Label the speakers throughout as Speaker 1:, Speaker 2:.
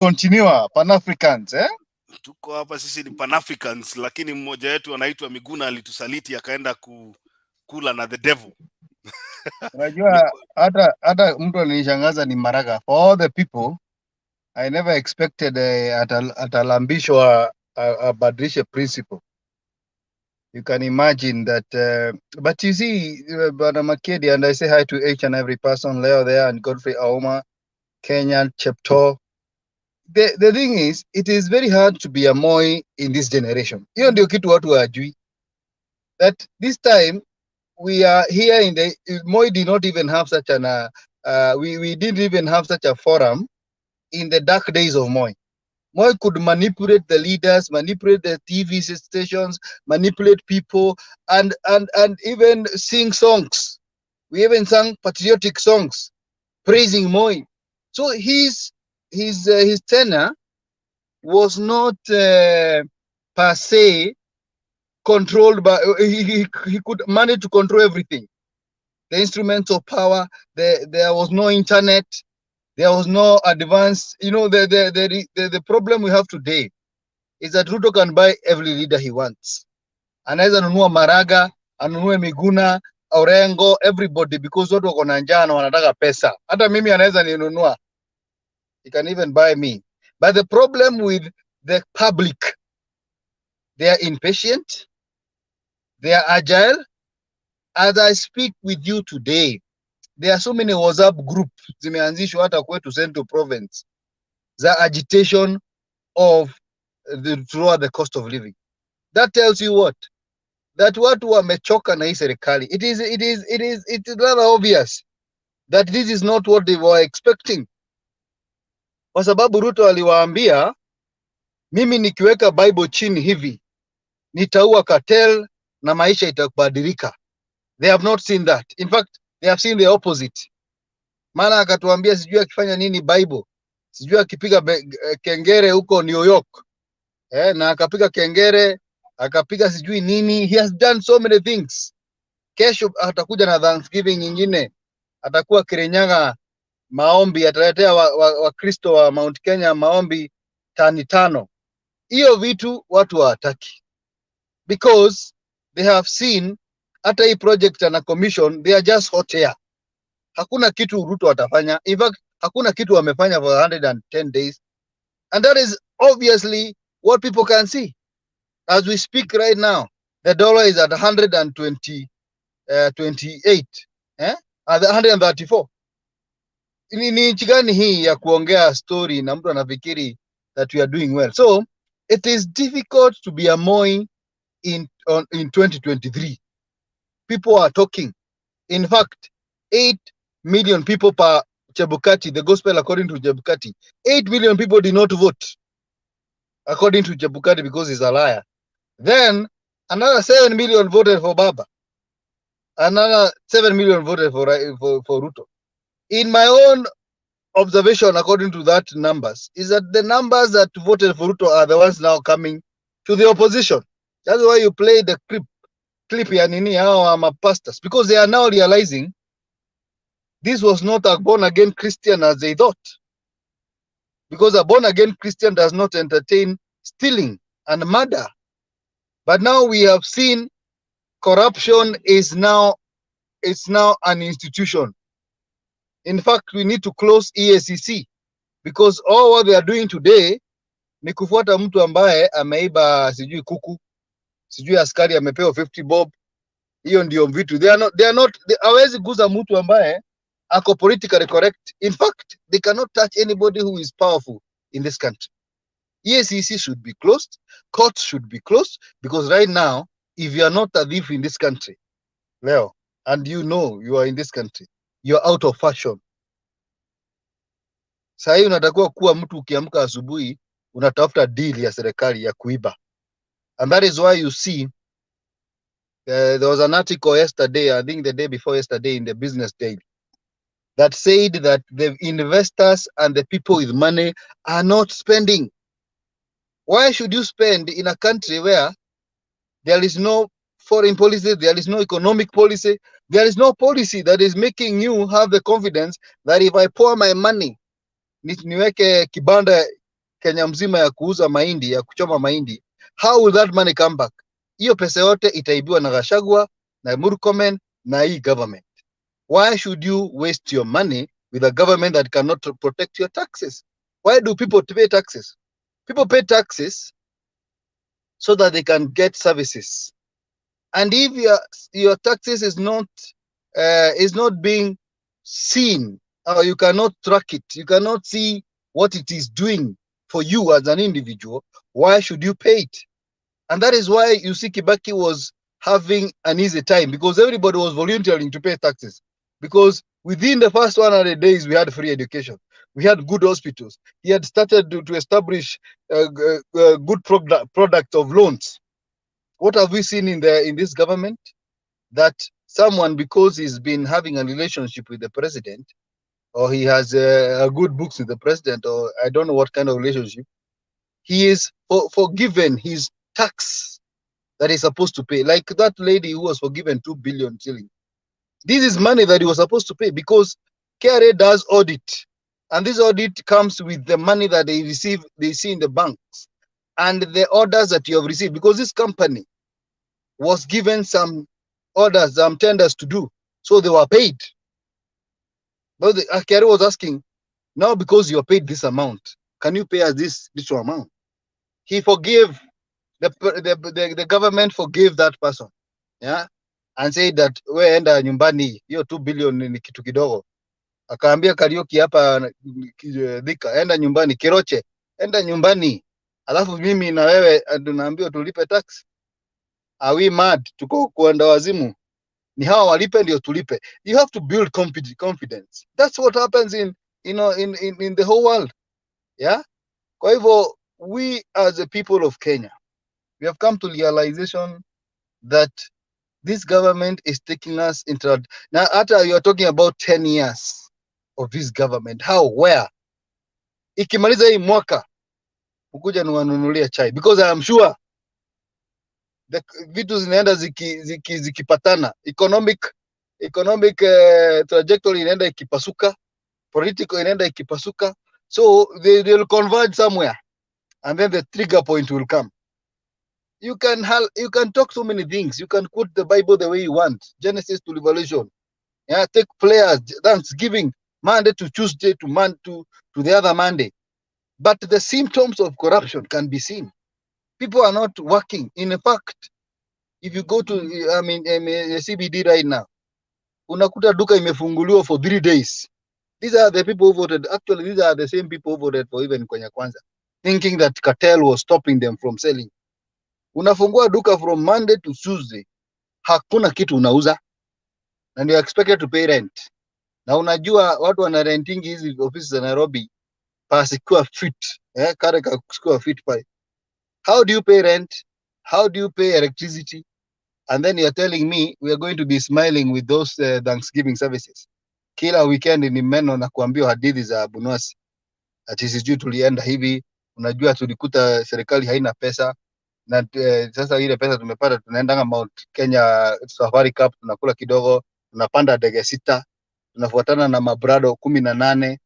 Speaker 1: continue Pan-Africans, eh?
Speaker 2: Tuko hapa sisi ni Pan-Africans, lakini mmoja wetu anaitwa Miguna alitusaliti akaenda kula na the devil.
Speaker 1: Unajua hata mtu alinishangaza ni Maraga. For all the people, I never expected atalambishwa abadilishe principle. You can imagine that, but you see, Bwana Makedi, and I say hi to each and every person, Leo there, and Godfrey Auma, Kenyan, Chepto. The thing is, it is very hard to be a Moi in this generation. Hiyo ndio kitu watu hawajui. That this time, we are here in the, Moi did not even have such an, we didn't even have such a forum in the dark days of Moi. Moi could manipulate the leaders, manipulate the TV stations, manipulate people, and even sing songs. We even sang patriotic songs praising Moi. So his tenure was not per se controlled by. He could manage to control everything. The instruments of power. There was no internet. There was no advance. You know, the problem we have today is that Ruto can buy every leader he wants. Anaweza nunua Maraga, anunue Miguna, Orengo, everybody, because watu wako na njaa na wanataka pesa. Hata mimi anaweza ninunua. He can even buy me. But the problem with the public, they are impatient, they are agile. As I speak with you today, there are so many WhatsApp groups zimeanzishwa hata kwetu Central Province za agitation of throughout the cost of living. That tells you what? That watu wamechoka na hii serikali. It is rather obvious that this is not what they were expecting. Kwa sababu Ruto aliwaambia, mimi nikiweka Bible chini hivi nitaua cartel na maisha itabadilika. They have not seen that. In fact, they have seen the opposite. Maana akatuambia sijui akifanya nini Bible, sijui akipiga kengere huko New York, na akapiga kengere, akapiga sijui nini. He has done so many things. Kesho atakuja na Thanksgiving nyingine, atakuwa Kirinyaga maombi, ataletea Wakristo wa Mount Kenya maombi tani 5. Hiyo vitu watu hawataki, because they have seen hata hii project na commission, they are just hot air. Hakuna kitu Ruto atafanya. In fact, hakuna kitu wamefanya for 110 days, and that is obviously what people can see as we speak right now. The dollar is at 128, at 134. Ni nchi gani hii ya kuongea story na mtu anafikiri that we are doing well? So it is difficult to be a Moi in 2023. People are talking. In fact, 8 million people per Chebukati, the gospel according to Chebukati, 8 million people did not vote according to Chebukati because he's a liar. Then another 7 million voted for Baba. Another 7 million voted for Ruto. In my own observation, according to that numbers, is that the numbers that voted for Ruto are the ones now coming to the opposition. That's why you play the clip ya nini hao ma pastors, because they are now realizing this was not a born-again Christian as they thought. Because a born-again Christian does not entertain stealing and murder. But now we have seen corruption is now an institution. In fact, we need to close EACC, because all what they are doing today ni kufuata mtu ambaye ameiba sijui kuku, sijui askari amepewa 50 bob. Hiyo ndio vitu. They are not hawezi guza mtu ambaye ako politically correct. In fact, they cannot touch anybody who is powerful in this country. EACC should be closed. Courts should be closed, because right now, if you are not a thief in this country, Leo, and you know you are in this country, you are out of fashion. Sasa hii unatakiwa kuwa mtu ukiamka asubuhi unatafuta deal ya serikali ya kuiba. And that is why you see there was an article yesterday, I think the day before yesterday, in the Business Daily, that said that the investors and the people with money are not spending. Why should you spend in a country where there is no foreign policy, there is no economic policy, there is no policy that is making you have the confidence that if I pour my money, niweke kibanda Kenya mzima ya kuuza mahindi, ya kuchoma mahindi, how will that money come back? Hiyo pesa yote itaibiwa na Gachagua na Murkomen na hii government. Why should you waste your money with a government that cannot protect your taxes? Why do people pay taxes? People pay taxes so that they can get services. And if your taxes is not being seen, or you cannot track it, you cannot see what it is doing for you as an individual, why should you pay it? And that is why you see Kibaki was having an easy time, because everybody was volunteering to pay taxes. Because within the first 100 days, we had free education. We had good hospitals. He had started to establish a good product of loans. What have we seen in this government? That someone, because he's been having a relationship with the president, or he has a good books with the president, or I don't know what kind of relationship, he is forgiven his tax that he's supposed to pay. Like that lady who was forgiven 2 billion shillings. This is money that he was supposed to pay, because KRA does audit, and this audit comes with the money that they see in the banks, and the orders that you have received, because this company was given some orders, some tenders to do, so they were paid. But the KRA was asking, now because you are paid this amount, can you pay us this amount? He forgave the government forgave that person, yeah, and said that we enda nyumbani, hiyo 2 billion ni kitu kidogo. Akaambia Kariuki hapa Thika, enda nyumbani. Kiroche, enda nyumbani, alafu mimi na wewe tunaambiwa tulipe tax. Are we mad? Tuko kuenda wazimu? Ni hawa walipe ndio tulipe. You have to build confidence. That's what happens in the whole world, yeah. Kwa hivyo, we as the people of Kenya, we have come to realization that this government is taking us into now. After you are talking about 10 years of this government, how, where? Ikimaliza hii mwaka ukuja niwanunulia chai, because I am sure the vitu zinaenda zikipatana, economic trajectory inaenda ikipasuka, political inaenda ikipasuka, so they will converge somewhere, and then the trigger point will come. You can talk so many things. You can quote the Bible the way you want, Genesis to Revelation. Yeah, take prayers, Thanksgiving, Monday to Tuesday to the other Monday. But the symptoms of corruption can be seen. People are not working. In fact, if you go to, CBD right now, unakuta duka imefunguliwa for 3 days. These are the people who voted. Actually, these are the same people who voted for even Kenya Kwanza, thinking that cartel was stopping them from selling. Unafungua duka from Monday to Tuesday, hakuna kitu unauza, and you are expected to pay rent. Na unajua watu wana renting hizi offices za Nairobi per square feet, kare ka square feet pale. How do you pay rent? How do you pay electricity? And then you are telling me we are going to be smiling with those Thanksgiving services. Kila weekend ni meno na kuambiwa hadithi za Abunwasi. Ati sijui tulienda hivi, unajua tulikuta serikali haina pesa, na sasa ile pesa tumepata tunaenda Mount Kenya Safari Cup, tunakula kidogo, tunapanda ndege 6, tunafuatana na mabrado 18.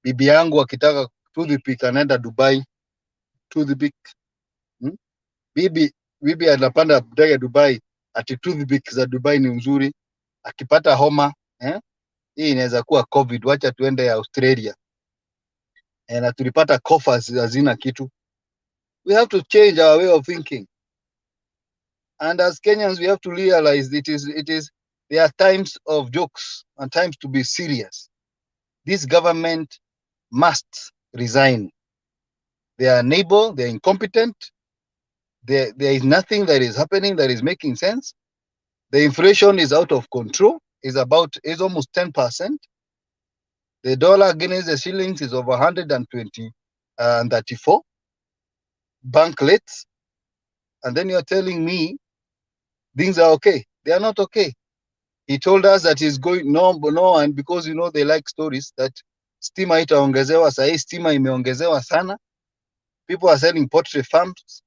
Speaker 1: Bibi yangu akitaka toothpick anaenda Dubai, toothpick. Bibi anapanda ndege Dubai, ati toothpick za Dubai ni nzuri. Akipata homa, hii inaweza kuwa COVID, wacha tuende Australia. Na tulipata coffers hazina kitu. We have to change our way of thinking. And as Kenyans, we have to realize there are times of jokes and times to be serious. This government must resign. They are unable, they are incompetent. There is nothing that is happening that is making sense. The inflation is out of control, is almost 10%. The dollar against the shillings is over 120 and 34 bank rates. And then you're telling me things are okay. They are not okay. He told us that he's going no, and because they like stories that stima itaongezewa. Sahi stima imeongezewa sana. People are selling poultry farms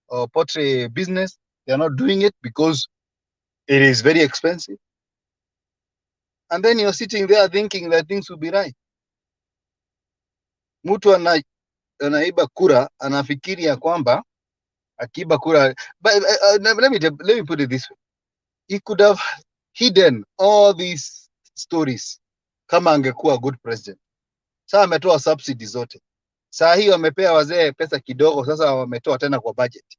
Speaker 1: or poultry business. They are not doing it because it is very expensive. And then you're sitting there thinking that things will be right. Mtu anaiba kura, anafikiri ya kwamba akiiba kura, but let me put it this way, he could have hidden all these stories kama angekuwa good president. Sasa ametoa subsidy zote, saa hii wamepea wazee pesa kidogo, sasa wametoa tena kwa budget,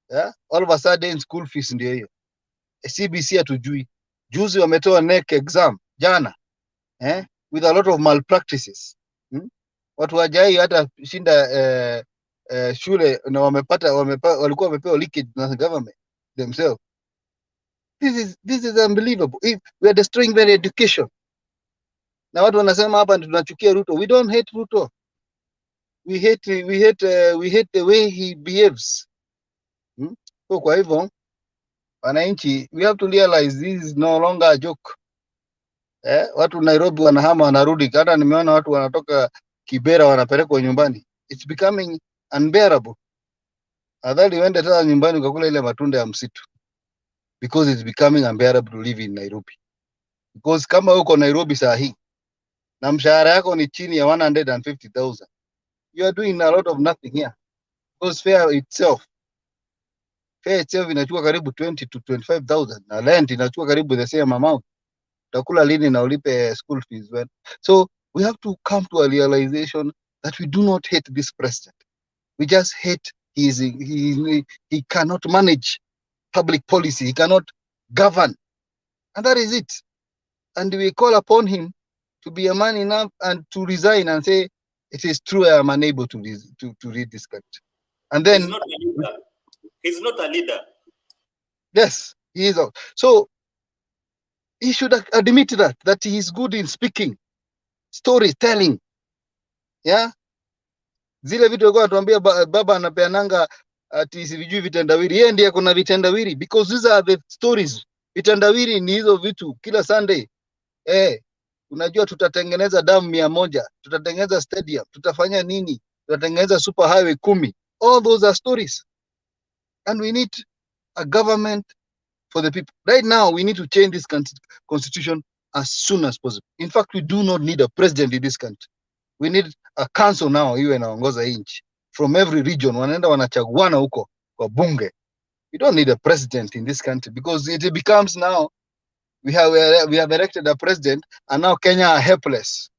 Speaker 1: yeah? All of a sudden school fees ndio hiyo. CBC hatujui, juzi wametoa NEC exam jana, with a lot of malpractices. Watu wajai hata shinda shule na walikuwa wamepewa leakage na government themselves. This is unbelievable. We are destroying their education. Na watu wanasema hapa tunachukia Ruto. We don't hate Ruto. We hate the way he behaves. So kwa hivyo wananchi, we have to realize this is no longer a joke. Watu Nairobi wanahama wanarudi, hata nimeona watu wanatoka Kibera wanapelekwa nyumbani. It's becoming unbearable. Adhali uende tena nyumbani ukakula ile matunda ya msitu, because it's becoming unbearable to live in Nairobi. Because kama uko Nairobi saa hii na mshahara yako ni chini ya 150,000, you are doing a lot of nothing here. Because fare itself inachukua karibu 20 to 25,000 na rent inachukua karibu the same amount. Utakula lini na ulipe school fees when? So we have to come to a realization that we do not hate this president. We just hate he cannot manage public policy. He cannot govern. And that is it. And we call upon him to be a man enough and to resign and say, it is true, I am unable to lead this country. And then
Speaker 3: he's not a leader. He's not a leader.
Speaker 1: Yes, he is. So he should admit that he is good in speaking, storytelling. Yeah. Zile vitu alikuwa anatuambia baba anapeananga ati sivijui vitendawili. Yeye ndiye kuna vitendawili, because these are the stories. Vitendawili ni hizo vitu kila Sunday. Unajua tutatengeneza damu 100, tutatengeneza stadium, tutafanya nini? Tutatengeneza super highway 10. All those are stories. And we need a government for the people. Right now, we need to change this constitution as soon as possible. In fact, we do not need a president in this country. We need a council now, iwe inaongoza nchi. From every region, wanaenda wanachaguana huko kwa bunge. We don't need a president in this country, because it becomes now, we have elected a president, and now Kenya are helpless.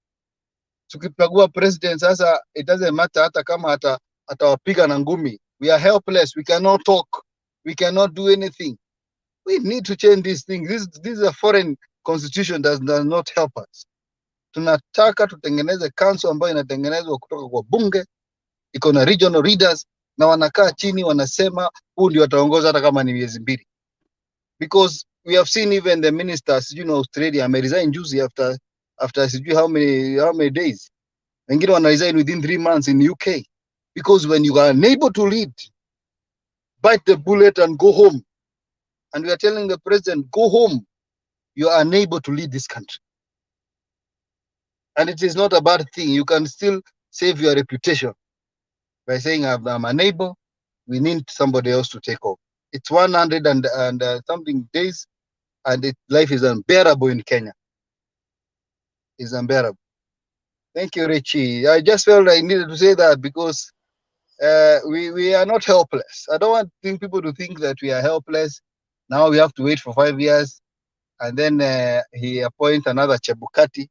Speaker 1: Tukipagua president sasa, it doesn't matter hata kama atawapiga na ngumi. We are helpless. We cannot talk. We cannot do anything. We need to change this thing. This is a foreign constitution that does not help us. Tunataka tutengeneze council ambayo inatengenezwa kutoka kwa bunge, iko na regional leaders, na wanakaa chini wanasema huu ndio wataongoza hata kama ni miezi 2. Because we have seen even the ministers, Australia resign juzi after sijui how many days. Wengine wana resign within 3 months in UK. Because when you are unable to lead, bite the bullet and go home. And we are telling the president, go home. You are unable to lead this country. And it is not a bad thing. You can still save your reputation by saying, I'm unable. We need somebody else to take over. It's 100 and something days, and life is unbearable in Kenya. It's unbearable. Thank you, Richie. I just felt I needed to say that because we are not helpless. I don't want people to think that we are helpless. Now we have to wait for 5 years, and then he appoints another Chebukati.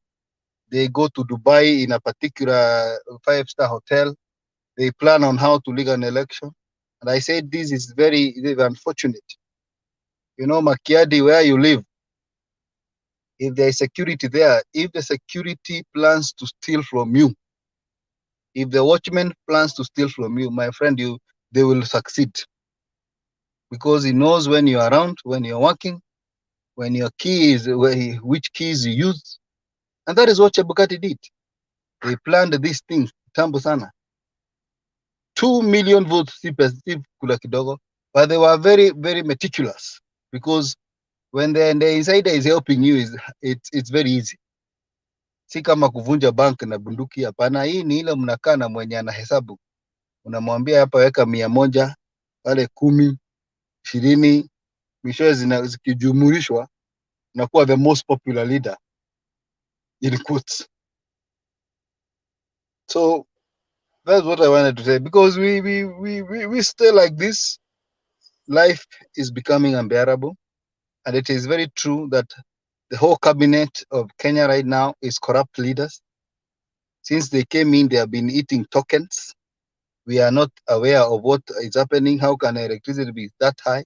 Speaker 1: They go to Dubai in a particular 5-star hotel. They plan on how to rig an election. And I said, this is very unfortunate. Makiadi, where you live, if there is security there, if the security plans to steal from you, if the watchman plans to steal from you, my friend, they will succeed. Because he knows when you're around, when you're working, when your key is, which keys you use. And that is what Chebukati did. They planned these things, tambo sana. 2 million votes, kula kidogo, but they were very, very meticulous, because when the insider is helping you, it's very easy. Si kama kuvunja bank na bunduki, hapana. Hii ni ile mnakaa na mwenye anahesabu, unamwambia hapa weka 100, wale 10, 20, mishoe zikijumulishwa unakuwa the most popular leader in quotes. So That's what I wanted to say, because we stay like this, life is becoming unbearable. And it is very true that the whole cabinet of Kenya right now is corrupt leaders. Since they came in, they have been eating tokens. We are not aware of what is happening. How can electricity be that high?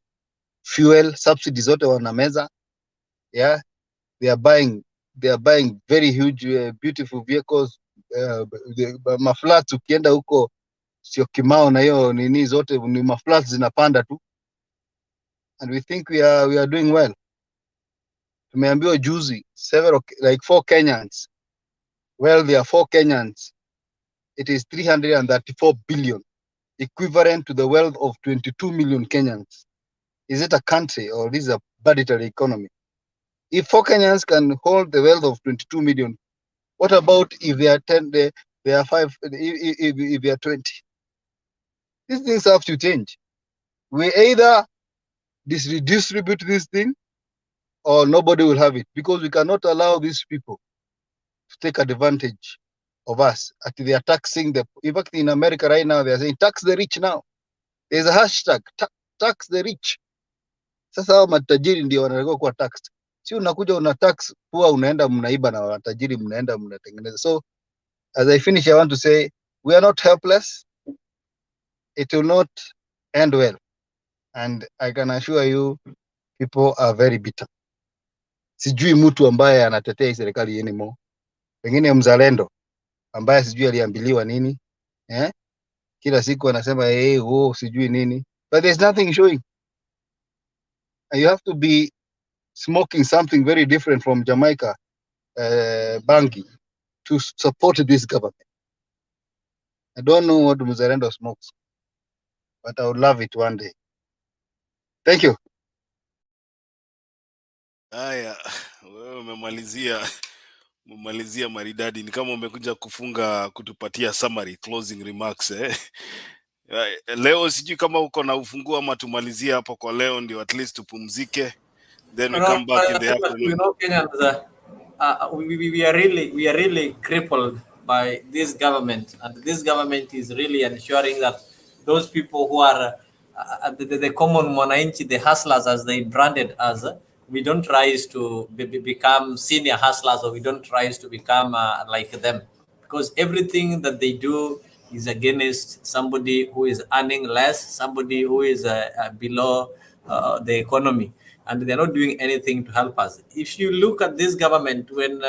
Speaker 1: Fuel subsidies zote wanameza. Yeah, they are buying very huge beautiful vehicles. Maflats ukienda huko sio Kimau na hiyo nini zote ni maflats zinapanda tu, and we think we are doing well. Tumeambiwa juzi several like 4 Kenyans. Well, there are 4 Kenyans. It is 334 billion, equivalent to the wealth of 22 million Kenyans. Is it a country, or this is a budgetary economy? If 4 Kenyans can hold the wealth of 22 million, what about if they are 10, they are 5, if they are 20? These things have to change. We either redistribute this thing, or nobody will have it, because we cannot allow these people to take advantage of us. They are taxing in fact, in America right now, they are saying tax the rich now. There's a hashtag, tax the rich. Sasa hao matajiri ndio wanatakiwa kuwa taxed. Si unakuja una tax poor, unaenda mnaiba, na matajiri mnaenda mnatengeneza. So as I finish, I want to say we are not helpless. It will not end well. And I can assure you, people are very bitter. Sijui mtu ambaye anatetea hii serikali anymore. Pengine mzalendo ambaye sijui aliambiliwa nini, kila siku anasema sijui nini, but there's nothing showing. And you have to be smoking something very different from Jamaica bangi to support this government. I don't know what mzalendo smokes, but I would love it one day. Thank you.
Speaker 2: Haya, wewe umemalizia maridadi, ni kama umekuja kutupatia summary, closing remarks Leo sijui kama uko na ufunguo ama tumalizie hapo kwa leo, ndio at least tupumzike, then we come back in the afternoon.
Speaker 4: You know, Kenyans, we are really crippled by this government, and this government is really ensuring that those people who are the common mwananchi, the hustlers as they branded us, we don't rise to become senior hustlers, or we don't rise to become like them, because everything that they do is against somebody who is earning less, somebody who is below the economy, and they're not doing anything to help us. If you look at this government, when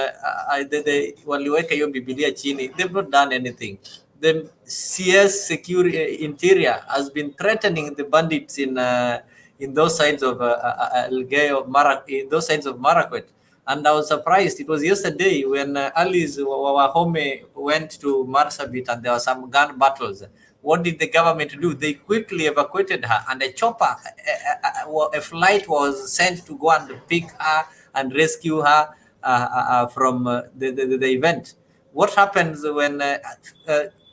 Speaker 4: waliweka hiyo Biblia chini, they've not done anything. The CS security interior has been threatening the bandits in those sides of Elgeyo in those sides of Marakwet. And I was surprised. It was yesterday when Alice Wahome went to Marsabit and there were some gun battles. What did the government do? They quickly evacuated her, and a chopper, a flight was sent to go and pick her and rescue her from the event. What happens when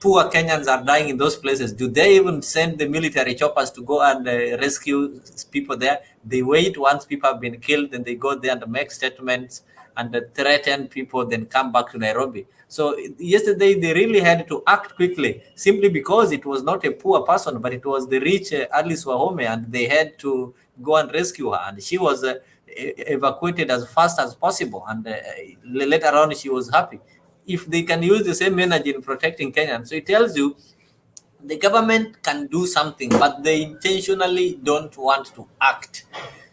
Speaker 4: poor Kenyans are dying in those places? Do they even send the military choppers to go and rescue people there? They wait once people have been killed, then they go there and make statements and threaten people, then come back to Nairobi. So yesterday they really had to act quickly, simply because it was not a poor person, but it was the rich Alice Wahome, and they had to go and rescue her. And she was evacuated as fast as possible, and later on she was happy. If they can use the same energy in protecting Kenyans, so it tells you the government can do something, but they intentionally don't want to act.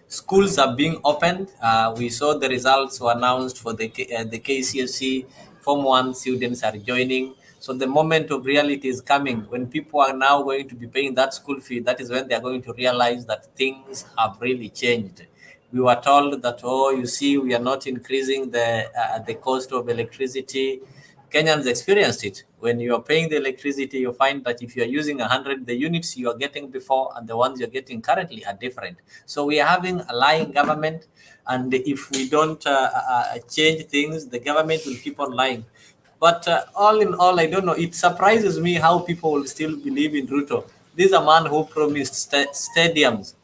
Speaker 4: Schools are being opened. We saw the results were announced for the KCSE. Form 1 students are joining. So the moment of reality is coming, when people are now going to be paying that school fee. That is when they are going to realize that things have really changed. We were told that, you see, we are not increasing the cost of electricity. Kenyans experienced it. When you are paying the electricity, you find that if you are using 100, the units you are getting before and the ones you're getting currently are different. So we are having a lying government, and if we don't change things, the government will keep on lying. But all in all, I don't know. It surprises me how people will still believe in Ruto. This is a man who promised stadiums.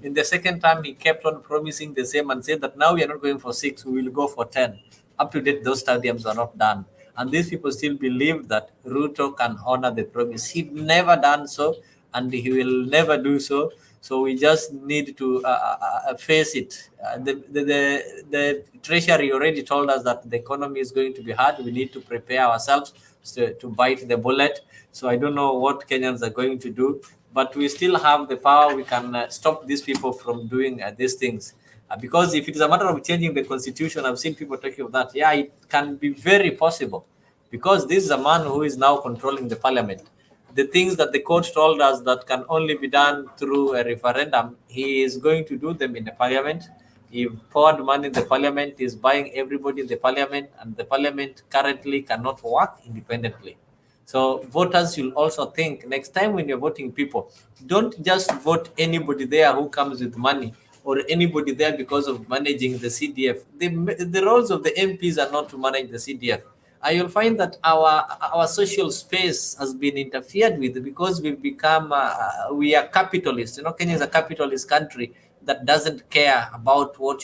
Speaker 4: In the second time, he kept on promising the same and said that now we are not going for 6, we will go for 10. Up to date, those stadiums are not done. And these people still believe that Ruto can honor the promise. He never done so, and he will never do so. So we just need to face it. The Treasury already told us that the economy is going to be hard. We need to prepare ourselves to bite the bullet. So I don't know what Kenyans are going to do, but we still have the power. We can stop these people from doing these things. Because if it is a matter of changing the constitution, I've seen people talking of that. Yeah, it can be very possible, because this is a man who is now controlling the parliament. The things that the court told us that can only be done through a referendum, he is going to do them in the parliament. He poured money in the parliament, is buying everybody in the parliament, and the parliament currently cannot work independently. So voters should also think next time when you're voting people, don't just vote anybody there who comes with money, or anybody there because of managing the CDF. The roles of the MPs are not to manage the CDF. You'll find that our social space has been interfered with, because we've become we are capitalists. Kenya is a capitalist country that doesn't care about what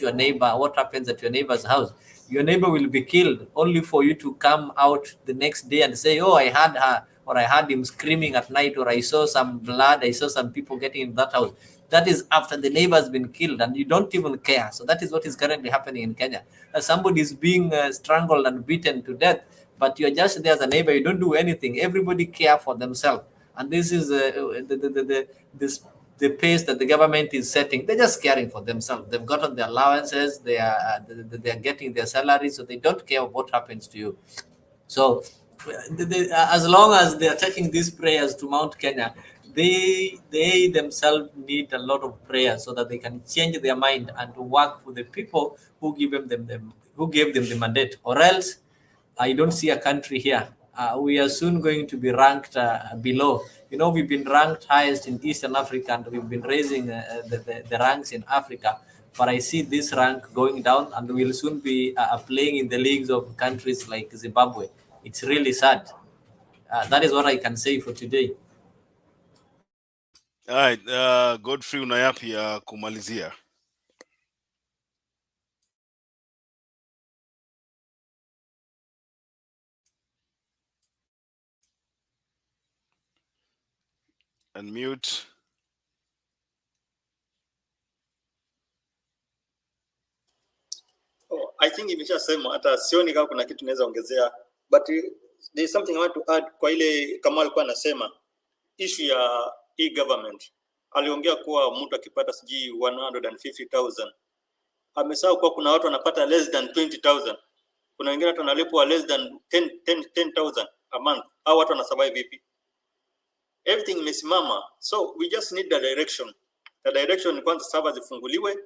Speaker 4: happens at your neighbor's house. Your neighbor will be killed only for you to come out the next day and say, oh, I had her, or I heard him screaming at night, or I saw some blood, I saw some people getting in that house. That is after the neighbor has been killed, and you don't even care. So that is what is currently happening in Kenya. Somebody is being strangled and beaten to death, but you're just there as a neighbor. You don't do anything. Everybody care for themselves, and this is the pace that the government is setting. They're just caring for themselves. They've gotten their allowances. They are getting their salaries, so they don't care what happens to you. So, as long as they are taking these prayers to Mount Kenya, they themselves need a lot of prayer so that they can change their mind and work for the people who gave them the mandate. Or else, I don't see a country here. We are soon going to be ranked below. We've been ranked highest in Eastern Africa, and we've been raising the ranks in Africa. But I see this rank going down, and we'll soon be playing in the leagues of countries like Zimbabwe. It's really sad. That is what I can say for today.
Speaker 2: All right, Godfrey, una yapi ya kumalizia? Unmute.
Speaker 3: I think imeshasema, hata sioni kama kuna kitu naweza ongezea, but there is something I want to add kwa ile kama alikuwa anasema issue ya e-government. Aliongea kuwa mtu akipata siji 150,000, amesahau kuwa kuna watu wanapata less than 20,000. Kuna wengine watu wanalipwa less than 10,000 a month. Hao watu wanasurvive vipi? Everything imesimama. So we just need the direction. The direction ni kwanza server zifunguliwe,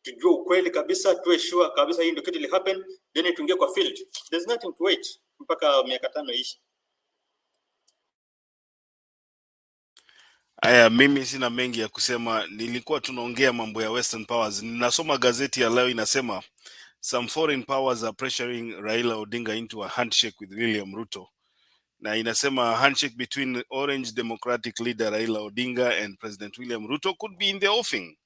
Speaker 3: tujue ukweli kabisa, tuwe sure kabisa hii ndio kitu li happen, then tuingie kwa field. There's nothing to wait mpaka miaka 5 ishi.
Speaker 2: Aya, mimi sina mengi ya kusema. Nilikuwa tunaongea mambo ya Western powers. Ninasoma gazeti ya leo inasema some foreign powers are pressuring Raila Odinga into a handshake with William Ruto. Na inasema a handshake between Orange Democratic leader Raila Odinga and President William Ruto could be in the offing.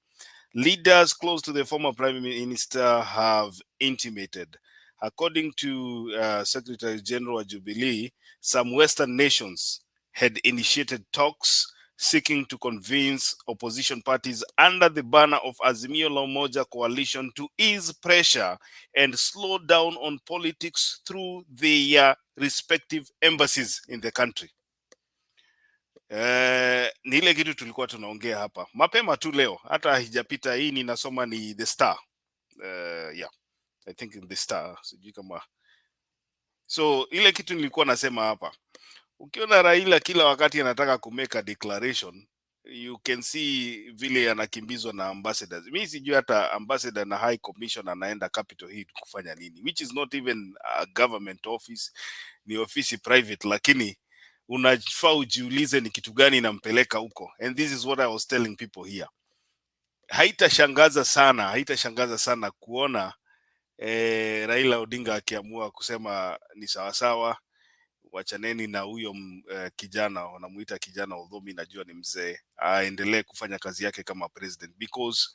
Speaker 2: Leaders close to the former Prime Minister have intimated. According to Secretary General Jubilee, some Western nations had initiated talks seeking to convince opposition parties under the banner of Azimio la Umoja coalition to ease pressure and slow down on politics through their respective embassies in the country. Ni ile kitu tulikuwa tunaongea hapa mapema tu leo, hata haijapita. Hii ninasoma ni The Star. Yeah, I think in The Star, sijui kama. So ile kitu nilikuwa nasema hapa, ukiona Raila kila wakati anataka kumeka declaration, you can see vile anakimbizwa na ambassadors. Mimi sijui hata ambassador na high commission anaenda Capitol Hill kufanya nini, which is not even a government office, ni ofisi private, lakini unafaa ujiulize ni kitu gani inampeleka huko. And this is what I was telling people here. Haitashangaza sana kuona Raila Odinga akiamua kusema ni sawasawa, wachaneni na huyo kijana, wanamuita kijana although mimi najua ni mzee, aendelee kufanya kazi yake kama president, because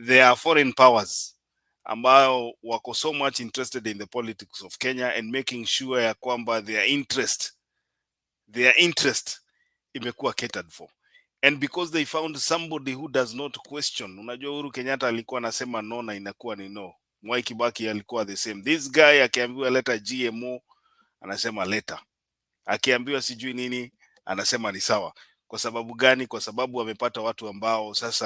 Speaker 2: there are foreign powers ambao wako so much interested in the politics of Kenya and making sure ya kwamba their interest imekuwa catered for, and because they found somebody who does not question. Unajua Uhuru Kenyatta alikuwa anasema no na inakuwa ni no. Mwai Kibaki alikuwa the same. This guy akiambiwa leta GMO anasema leta, akiambiwa sijui nini anasema ni sawa. Kwa sababu gani? Kwa sababu amepata watu ambao sasa